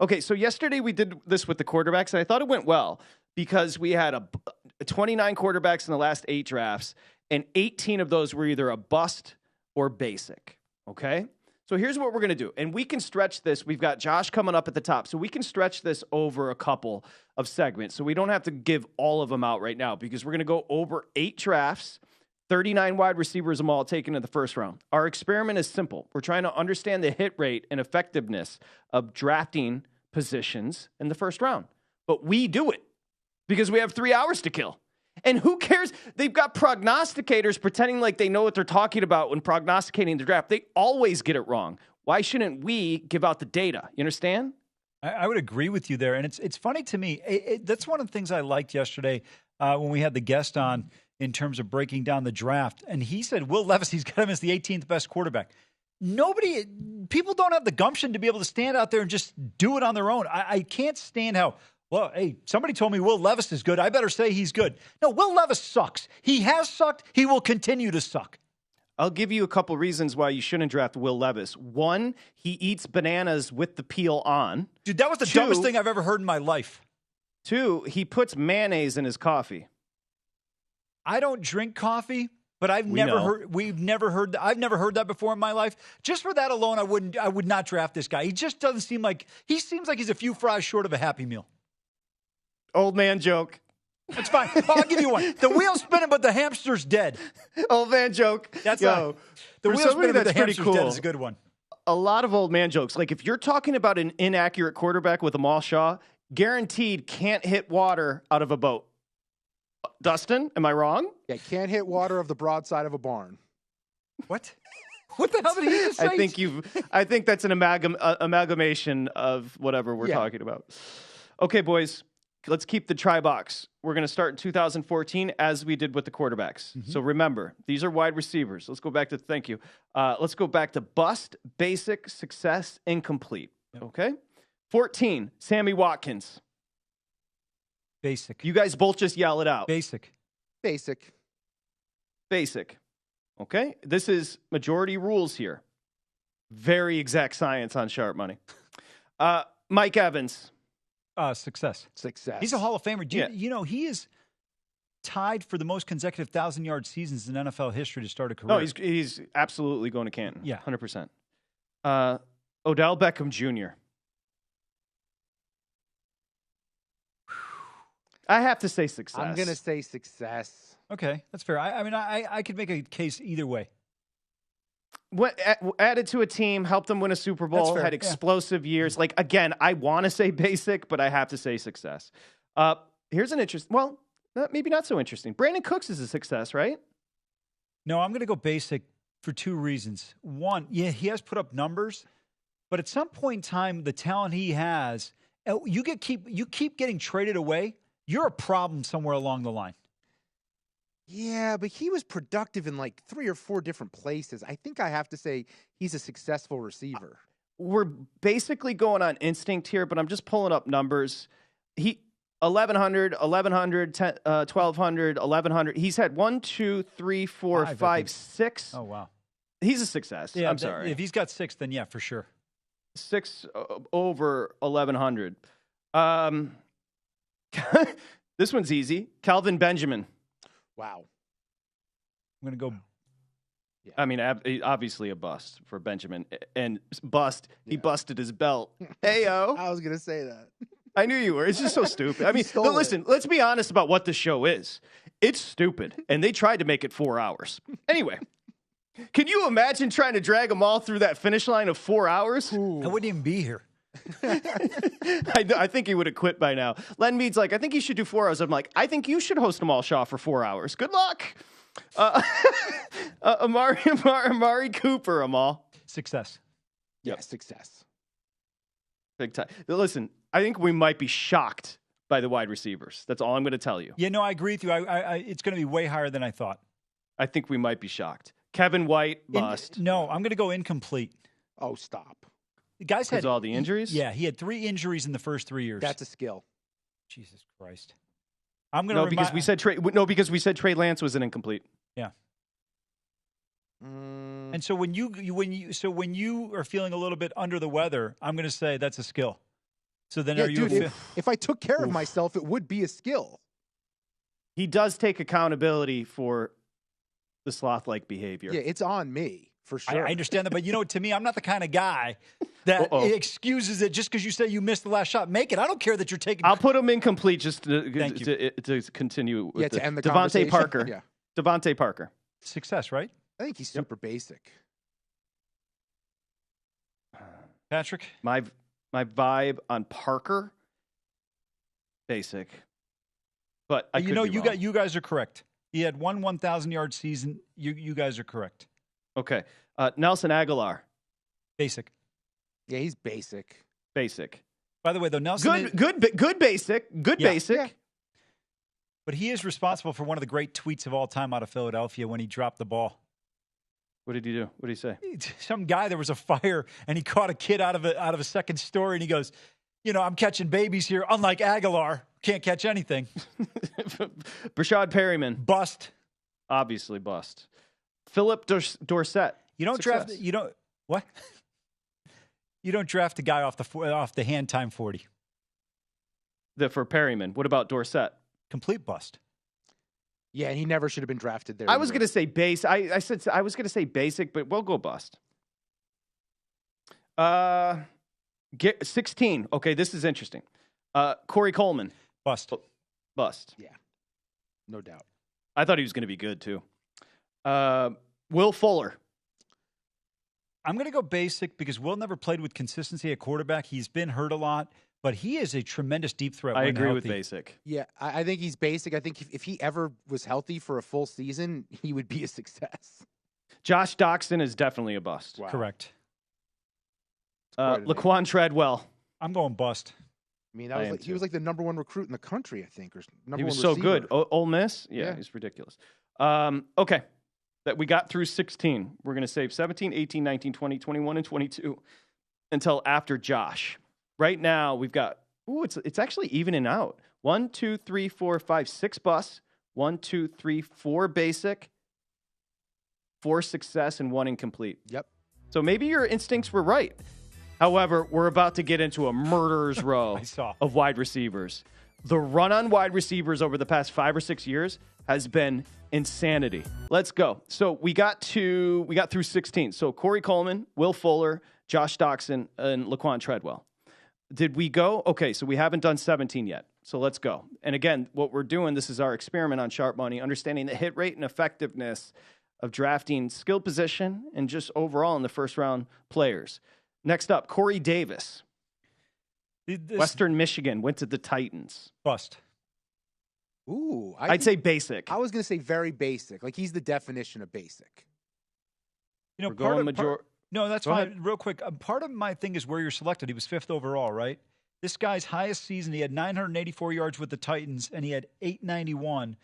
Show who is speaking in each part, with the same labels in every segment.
Speaker 1: Okay, so yesterday we did this with the quarterbacks, and I thought it went well because we had 29 quarterbacks in the last 8 drafts, and 18 of those were either a bust or basic, okay? So here's what we're going to do, and we can stretch this. We've got Josh coming up at the top, so we can stretch this over a couple of segments, so we don't have to give all of them out right now because we're going to go over 8 drafts, 39 wide receivers, them all taken in the first round. Our experiment is simple. We're trying to understand the hit rate and effectiveness of drafting positions in the first round. But we do it because we have 3 hours to kill. And who cares? They've got prognosticators pretending like they know what they're talking about when prognosticating the draft. They always get it wrong. Why shouldn't we give out the data? You understand?
Speaker 2: I would agree with you there. And it's funny to me. That's one of the things I liked yesterday when we had the guest on in terms of breaking down the draft. And he said, Will Levis, he's got him as the 18th best quarterback. People don't have the gumption to be able to stand out there and just do it on their own. I can't stand how, well, hey, somebody told me Will Levis is good. I better say he's good. No, Will Levis sucks. He has sucked. He will continue to suck.
Speaker 1: I'll give you a couple reasons why you shouldn't draft Will Levis. 1, he eats bananas with the peel on.
Speaker 2: Dude, that was the dumbest thing I've ever heard in my life.
Speaker 1: 2, he puts mayonnaise in his coffee.
Speaker 2: I don't drink coffee. But I've never heard that before in my life. Just for that alone, I would not draft this guy. He just doesn't seem like he's a few fries short of a Happy Meal.
Speaker 1: Old man joke.
Speaker 2: That's fine. I'll give you one. The wheel's spinning, but the hamster's dead.
Speaker 1: Old man joke.
Speaker 2: That's the wheel's spinning, but the hamster's dead is a good one.
Speaker 1: A lot of old man jokes. Like if you're talking about an inaccurate quarterback with Amal Shah, guaranteed can't hit water out of a boat. Dustin, am I wrong?
Speaker 3: Yeah, can't hit water of the broadside of a barn.
Speaker 2: What? What the hell did he just say?
Speaker 1: I think that's an amalgamation of whatever we're talking about. Okay, boys, let's keep the try box. We're going to start in 2014 as we did with the quarterbacks. Mm-hmm. So remember, these are wide receivers. Let's go back to thank you. Let's go back to bust, basic, success, incomplete. Yep. Okay? 14, Sammy Watkins.
Speaker 2: Basic.
Speaker 1: You guys both just yell it out.
Speaker 2: Basic.
Speaker 3: Basic.
Speaker 1: Basic. Okay? This is majority rules here. Very exact science on sharp money. Mike Evans.
Speaker 2: Success.
Speaker 3: Success.
Speaker 2: He's a Hall of Famer. You know, he is tied for the most consecutive 1,000-yard seasons in NFL history to start a career.
Speaker 1: No, he's absolutely going to Canton.
Speaker 2: Yeah.
Speaker 1: 100%. Odell Beckham Jr. I have to say success.
Speaker 3: I'm going to say success.
Speaker 2: Okay, that's fair. I could make a case either way.
Speaker 1: Added to a team, helped them win a Super Bowl, had explosive years. Like, again, I want to say basic, but I have to say success. Here's an interesting, well, maybe not so interesting. Brandon Cooks is a success, right?
Speaker 2: No, I'm going to go basic for 2 reasons. 1, yeah, he has put up numbers, but at some point in time, the talent he has, you keep getting traded away. You're a problem somewhere along the line.
Speaker 3: Yeah, but he was productive in like 3 or 4 different places. I think I have to say he's a successful receiver.
Speaker 1: We're basically going on instinct here, but I'm just pulling up numbers. 1,100, 1,200, 1,100. He's had 1, 2, 3, 4, 5, 6.
Speaker 2: Oh, wow.
Speaker 1: He's a success. Yeah, I'm sorry.
Speaker 2: If he's got 6, then yeah, for sure.
Speaker 1: 6 over 1,100. This one's easy. Calvin Benjamin.
Speaker 3: Wow.
Speaker 2: I'm going to go.
Speaker 1: Yeah. I mean, obviously a bust for Benjamin. And he busted his belt. Hey-o.
Speaker 3: I was going to say that.
Speaker 1: I knew you were. It's just so stupid. I mean, listen, let's be honest about what the show is. It's stupid. And they tried to make it 4 hours. Anyway, can you imagine trying to drag them all through that finish line of 4 hours?
Speaker 2: Ooh. I wouldn't even be here.
Speaker 1: I think he would have quit by now. Len Mead's like, I think you should do 4 hours. I'm like, I think you should host Amal Shah for 4 hours. Good luck. Amari Cooper, Amal.
Speaker 2: Success.
Speaker 3: Yeah, success.
Speaker 1: Big time. Listen, I think we might be shocked by the wide receivers. That's all I'm going to tell you.
Speaker 2: Yeah, no, I agree with you. It's going to be way higher than I thought.
Speaker 1: I think we might be shocked. Kevin White, bust.
Speaker 2: No, I'm going to go incomplete.
Speaker 3: Oh, stop.
Speaker 1: The guy's had all the injuries?
Speaker 2: Yeah, he had 3 injuries in the first 3 years.
Speaker 3: That's a skill.
Speaker 2: Jesus Christ. I'm going to
Speaker 1: because we said Trey Lance was an incomplete.
Speaker 2: Yeah. And so when you are feeling a little bit under the weather, I'm going to say that's a skill. So then
Speaker 3: Yeah,
Speaker 2: are you
Speaker 3: dude, if I took care of myself, it would be a skill.
Speaker 1: He does take accountability for the sloth-like behavior.
Speaker 3: Yeah, it's on me for sure.
Speaker 2: I understand that, but to me, I'm not the kind of guy that excuses it just because you say you missed the last shot. Make it. I don't care that you're taking.
Speaker 1: I'll put him incomplete just to continue with
Speaker 3: to end the
Speaker 1: Devontae
Speaker 3: conversation.
Speaker 1: Parker.
Speaker 3: Yeah.
Speaker 1: Devontae Parker.
Speaker 2: Success, right?
Speaker 3: I think he's super basic.
Speaker 2: Patrick?
Speaker 1: My vibe on Parker, basic. But I could be wrong.
Speaker 2: You guys are correct. He had 1,000-yard season. You guys are correct.
Speaker 1: Okay. Nelson Aguilar.
Speaker 2: Basic.
Speaker 3: Yeah, he's basic.
Speaker 1: Basic.
Speaker 2: By the way, though, Nelson
Speaker 1: good basic. Good basic.
Speaker 3: Yeah.
Speaker 2: But he is responsible for one of the great tweets of all time out of Philadelphia when he dropped the ball.
Speaker 1: What did he do? What did he say?
Speaker 2: Some guy, there was a fire, and he caught a kid out of a second story, and he goes, I'm catching babies here, unlike Aguilar. Can't catch anything.
Speaker 1: Brashad Perryman.
Speaker 2: Bust.
Speaker 1: Obviously bust. Philip Dorsett.
Speaker 2: You don't
Speaker 1: Success.
Speaker 2: What? You don't draft a guy off the hand time 40.
Speaker 1: For Perryman. What about Dorsett?
Speaker 2: Complete bust.
Speaker 3: Yeah, and he never should have been drafted there.
Speaker 1: I was going to say base. I said I was going to say basic, but we'll go bust. 16. Okay, this is interesting. Corey Coleman.
Speaker 2: Bust.
Speaker 1: Bust.
Speaker 3: Yeah, no doubt.
Speaker 1: I thought he was going to be good, too. Will Fuller.
Speaker 2: I'm going to go basic because Will never played with consistency at quarterback. He's been hurt a lot, but he is a tremendous deep threat.
Speaker 1: I agree
Speaker 2: healthy.
Speaker 1: with basic.
Speaker 3: Yeah, I think he's basic. I think if he ever was healthy for a full season, he would be a success.
Speaker 1: Josh Doxson is definitely a bust.
Speaker 3: Wow.
Speaker 2: Correct.
Speaker 1: Laquan Treadwell.
Speaker 2: I'm going bust.
Speaker 3: I mean, he was like the number one recruit in the country, I think, or number one
Speaker 1: He was so
Speaker 3: receiver.
Speaker 1: good. Ole Miss? Yeah, he's ridiculous. Okay. That we got through 16. We're going to save 17, 18, 19, 20, 21, and 22 until after Josh. Right now, we've got, it's actually evening out. 1, 2, 3, 4, 5, 6 busts. 1, 2, 3, 4 basic. 4 success and 1 incomplete.
Speaker 3: Yep.
Speaker 1: So maybe your instincts were right. However, we're about to get into a murderer's row of wide receivers. The run on wide receivers over the past 5 or 6 years has been insanity. Let's go. So we got through 16. So Corey Coleman, Will Fuller, Josh Doxson, and Laquan Treadwell. Did we go? Okay, so we haven't done 17 yet. So let's go. And again, what we're doing, this is our experiment on Sharp Money, understanding the hit rate and effectiveness of drafting skill position and just overall in the first round players. Next up, Corey Davis. Western Michigan, went to the Titans.
Speaker 2: Bust.
Speaker 3: Ooh.
Speaker 1: I'd say basic.
Speaker 3: I was going to say very basic. Like, he's the definition of basic.
Speaker 2: No, that's fine.
Speaker 1: Ahead.
Speaker 2: Real quick, part of my thing is where you're selected. He was 5th overall, right? This guy's highest season, he had 984 yards with the Titans, and he had 891.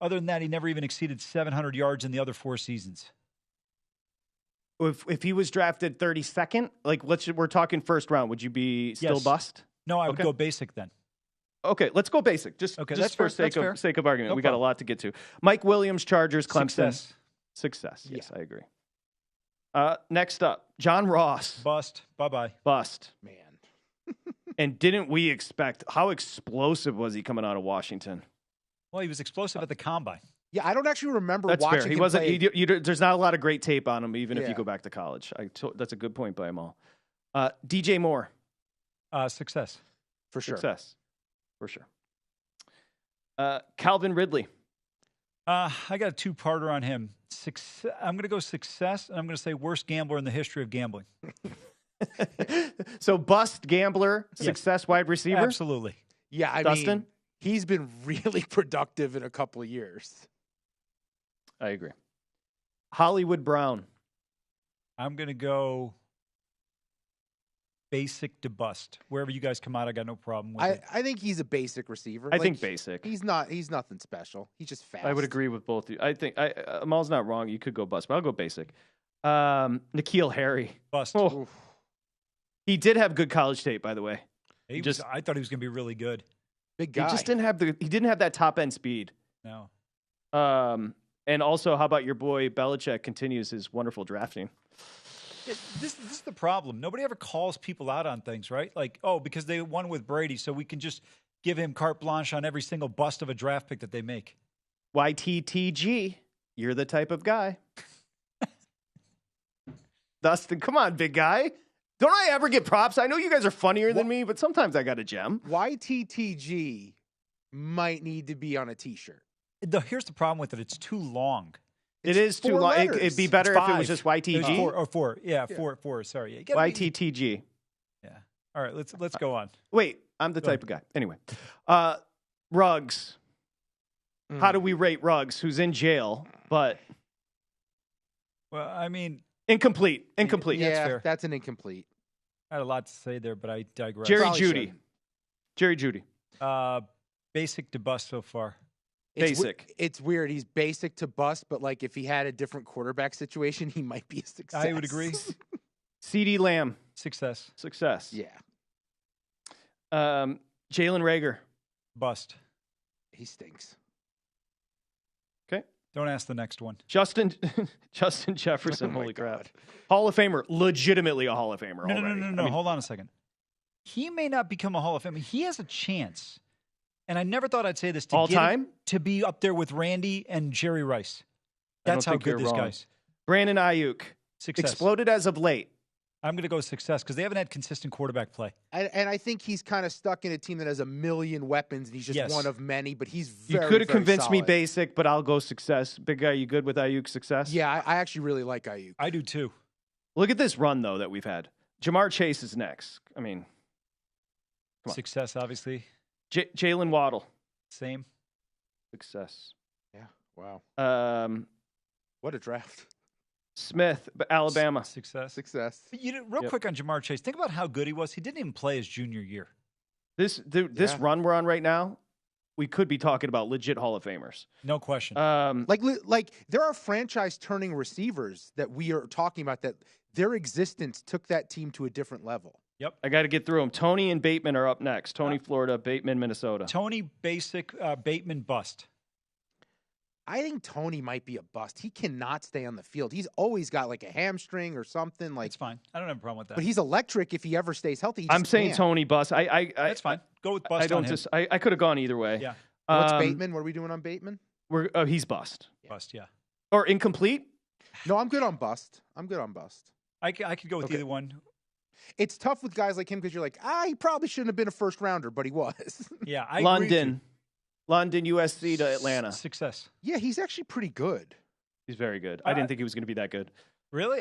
Speaker 2: Other than that, he never even exceeded 700 yards in the other 4 seasons.
Speaker 1: If he was drafted 32nd, we're talking first round, would you be still bust?
Speaker 2: No, I would go basic then.
Speaker 1: Okay, let's go basic. Just for sake of argument.
Speaker 2: No
Speaker 1: we got a lot to get to. Mike Williams, Chargers, Clemson.
Speaker 2: Success.
Speaker 1: Yes, I agree. Next up, John Ross.
Speaker 2: Bust. Bye-bye.
Speaker 1: Bust.
Speaker 3: Man.
Speaker 1: And didn't we expect, how explosive was he coming out of Washington?
Speaker 2: Well, he was explosive at the combine.
Speaker 3: Yeah, I don't actually remember
Speaker 1: That's
Speaker 3: watching
Speaker 1: fair. He
Speaker 3: him
Speaker 1: wasn't.
Speaker 3: play.
Speaker 1: There's not a lot of great tape on him, even if you
Speaker 3: Yeah.
Speaker 1: go back to college. That's a good point by Amal. DJ Moore.
Speaker 2: Success.
Speaker 3: For sure.
Speaker 1: Success. For sure. Calvin Ridley.
Speaker 2: I got a 2-parter on him. I'm going to go success, and I'm going to say worst gambler in the history of gambling.
Speaker 1: So bust, gambler, success, wide receiver?
Speaker 2: Absolutely.
Speaker 3: Yeah, I
Speaker 1: Dustin?
Speaker 3: mean, he's been really productive in a couple of years.
Speaker 1: I agree. Hollywood Brown.
Speaker 2: I'm going to go basic to bust. Wherever you guys come out, I got no problem with it.
Speaker 3: I think he's a basic receiver.
Speaker 1: I think basic.
Speaker 3: He's nothing special. He's just fast.
Speaker 1: I would agree with both of you. I think Amal's not wrong. You could go bust, but I'll go basic. N'Keal Harry.
Speaker 2: Bust.
Speaker 1: Oh. He did have good college tape, by the way.
Speaker 2: I thought he was going to be really good.
Speaker 3: Big guy.
Speaker 1: He just didn't have that top end speed.
Speaker 2: No.
Speaker 1: And also, how about your boy Belichick continues his wonderful drafting?
Speaker 2: This is the problem. Nobody ever calls people out on things, right? Like, oh, because they won with Brady, so we can just give him carte blanche on every single bust of a draft pick that they make.
Speaker 1: YTTG, you're the type of guy. Dustin, come on, big guy. Don't I ever get props? I know you guys are funnier than me, but sometimes I got a gem.
Speaker 3: YTTG might need to be on a T-shirt.
Speaker 2: Here's the problem with it. It's too long.
Speaker 1: It is too long. It'd be better if it was just YTG.
Speaker 2: Four. Yeah, four. Sorry. Yeah,
Speaker 1: YTTG.
Speaker 2: Yeah. All right, let's go on.
Speaker 1: Wait, I'm the type of guy. Anyway, Ruggs. How do we rate Ruggs, who's in jail, but...
Speaker 2: Well, I mean...
Speaker 1: Incomplete.
Speaker 3: Yeah, that's an incomplete.
Speaker 2: I had a lot to say there, but I digress.
Speaker 1: Jerry Jeudy.
Speaker 2: Basic to bust so far.
Speaker 3: It's weird. He's basic to bust, but like if he had a different quarterback situation, he might be a success.
Speaker 2: I would agree.
Speaker 1: CeeDee Lamb.
Speaker 2: Success.
Speaker 3: Yeah.
Speaker 1: Jalen Reagor.
Speaker 2: Bust.
Speaker 3: He stinks.
Speaker 1: Okay.
Speaker 2: Don't ask the next one.
Speaker 1: Justin Jefferson. Holy crap. Hall of Famer. Legitimately a Hall of Famer already.
Speaker 2: No. I mean, hold on a second. He may not become a Hall of Famer. He has a chance. And I never thought I'd say this to be up there with Randy and Jerry Rice. That's how good this guy's.
Speaker 1: Brandon Ayuk.
Speaker 3: Success.
Speaker 1: Exploded as of late.
Speaker 2: I'm going to go success because they haven't had consistent quarterback play.
Speaker 3: And I think he's kind of stuck in a team that has a million weapons, and he's just one of many, but he's very,
Speaker 1: you could have convinced me
Speaker 3: solid.
Speaker 1: basic, but I'll go success. Big guy, you good with Ayuk success?
Speaker 3: Yeah, I actually really like Ayuk.
Speaker 2: I do too.
Speaker 1: Look at this run, though, that we've had. Jamar Chase is next. I mean,
Speaker 2: success, obviously.
Speaker 1: Jalen Waddle.
Speaker 2: Same.
Speaker 1: Success.
Speaker 3: Yeah. Wow. What a draft.
Speaker 1: Smith, Alabama.
Speaker 2: Success.
Speaker 3: But
Speaker 2: real quick on Jamar Chase. Think about how good he was. He didn't even play his junior year.
Speaker 1: This run we're on right now, we could be talking about legit Hall of Famers.
Speaker 2: No question.
Speaker 3: Like there are franchise-turning receivers that we are talking about that their existence took that team to a different level.
Speaker 2: Yep.
Speaker 1: I got to get through them. Tony and Bateman are up next. Tony, Florida. Bateman, Minnesota.
Speaker 2: Tony, basic. Bateman, bust.
Speaker 3: I think Tony might be a bust. He cannot stay on the field. He's always got like a hamstring or something. Like
Speaker 2: it's fine. I don't have a problem with that.
Speaker 3: But he's electric if he ever stays healthy.
Speaker 1: I'm saying Tony bust.
Speaker 2: That's fine. Go with bust.
Speaker 1: I could have gone either way.
Speaker 2: Yeah.
Speaker 3: What's Bateman? What are we doing on Bateman?
Speaker 1: He's bust.
Speaker 2: Bust. Yeah.
Speaker 1: Or incomplete.
Speaker 3: No, I'm good on bust.
Speaker 2: I could go with either one.
Speaker 3: It's tough with guys like him because you're like, he probably shouldn't have been a first rounder, but he was.
Speaker 2: Yeah.
Speaker 1: London, USC to Atlanta.
Speaker 2: Success.
Speaker 3: Yeah, he's actually pretty good.
Speaker 1: He's very good. I didn't think he was going to be that good.
Speaker 2: Really?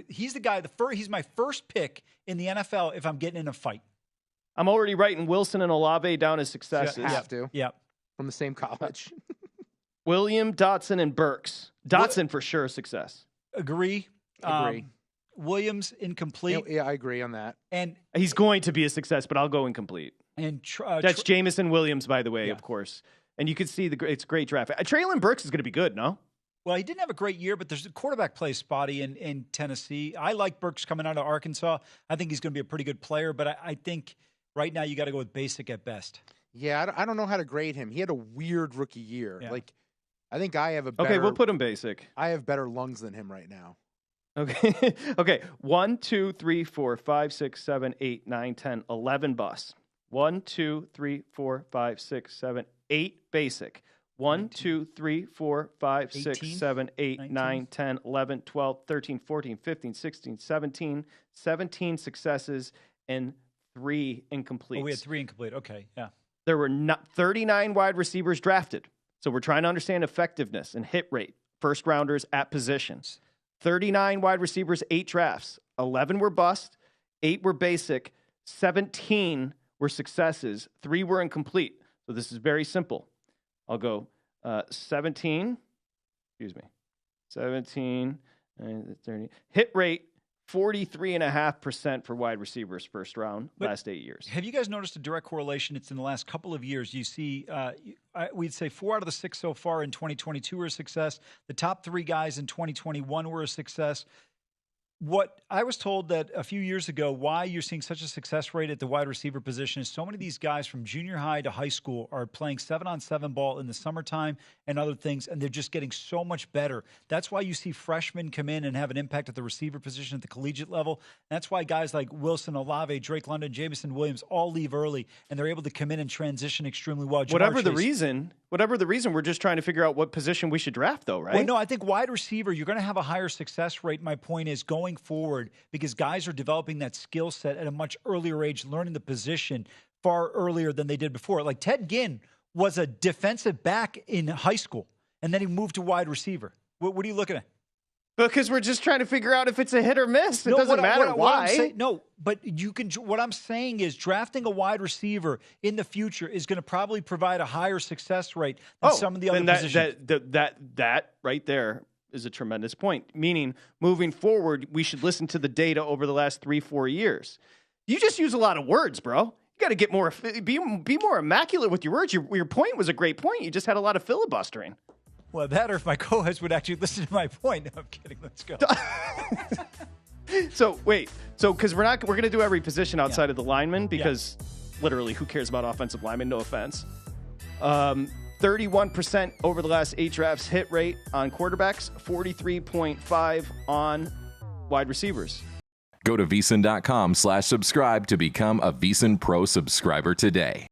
Speaker 2: He's the guy. He's my first pick in the NFL if I'm getting in a fight.
Speaker 1: I'm already writing Wilson and Olave down as successes.
Speaker 3: You have to.
Speaker 2: Yeah.
Speaker 3: From the same college.
Speaker 1: William, Dotson, and Burks. Dotson for sure success.
Speaker 2: Agree. Williams incomplete.
Speaker 3: Yeah, I agree on that.
Speaker 2: And
Speaker 1: he's going to be a success, but I'll go incomplete.
Speaker 2: And
Speaker 1: that's Jamison Williams, by the way, of course. And you can see it's a great draft. Traylon Burks is going to be good, no?
Speaker 2: Well, he didn't have a great year, but there's a quarterback play spotty in Tennessee. I like Burks coming out of Arkansas. I think he's going to be a pretty good player, but I think right now you got to go with basic at best.
Speaker 3: Yeah, I don't know how to grade him. He had a weird rookie year. Yeah. Like, I think I have a better...
Speaker 1: Okay, we'll put him basic.
Speaker 3: I have better lungs than him right now.
Speaker 1: Okay. Okay. 1, 2, 3, 4, 5, 6, 7, 8, 9, 10, 11 busts. 1, 2, 3, 4, 5, 6, 7, 8 basic. 1, 2, 3, 4, 5, 6, 7, 8, 9, 10, 11, 12, 13, 14, 15, 16, 17. 17 successes and 3 incompletes.
Speaker 2: Oh, we had 3 incomplete. Okay. Yeah.
Speaker 1: There were 39 wide receivers drafted. So we're trying to understand effectiveness and hit rate. First rounders at positions. 39 wide receivers, 8 drafts. 11 were bust, 8 were basic, 17 were successes, 3 were incomplete. So this is very simple. I'll go 17, 30. Hit rate, 43.5% for wide receivers first round, last 8 years.
Speaker 2: Have you guys noticed a direct correlation? It's in the last couple of years. You see, we'd say 4 out of the 6 so far in 2022 were a success. The top 3 guys in 2021 were a success. What I was told that a few years ago, why you're seeing such a success rate at the wide receiver position is so many of these guys from junior high to high school are playing 7-on-7 ball in the summertime and other things, and they're just getting so much better. That's why you see freshmen come in and have an impact at the receiver position at the collegiate level. And that's why guys like Wilson, Olave, Drake London, Jamison Williams all leave early, and they're able to come in and transition extremely well.
Speaker 1: Whatever the reason, we're just trying to figure out what position we should draft, though, right?
Speaker 2: Well, no, I think wide receiver, you're going to have a higher success rate. My point is going forward because guys are developing that skill set at a much earlier age, learning the position far earlier than they did before. Like Ted Ginn was a defensive back in high school, and then he moved to wide receiver. What are you looking at?
Speaker 1: Because we're just trying to figure out if it's a hit or miss. It doesn't matter why.
Speaker 2: But you can. What I'm saying is drafting a wide receiver in the future is going to probably provide a higher success rate than some of the other positions.
Speaker 1: That right there is a tremendous point. Meaning, moving forward, we should listen to the data over the last 3-4 years. You just use a lot of words, bro. You got to get more, be more immaculate with your words. Your point was a great point. You just had a lot of filibustering.
Speaker 2: Well, that or if my co-host would actually listen to my point. No, I'm kidding. Let's go.
Speaker 1: Because we're going to do every position outside of the lineman because literally who cares about offensive linemen? No offense. 31% over the last 8 drafts hit rate on quarterbacks, 43.5 on wide receivers.
Speaker 4: Go to VSiN.com/subscribe to become a VSiN Pro subscriber today.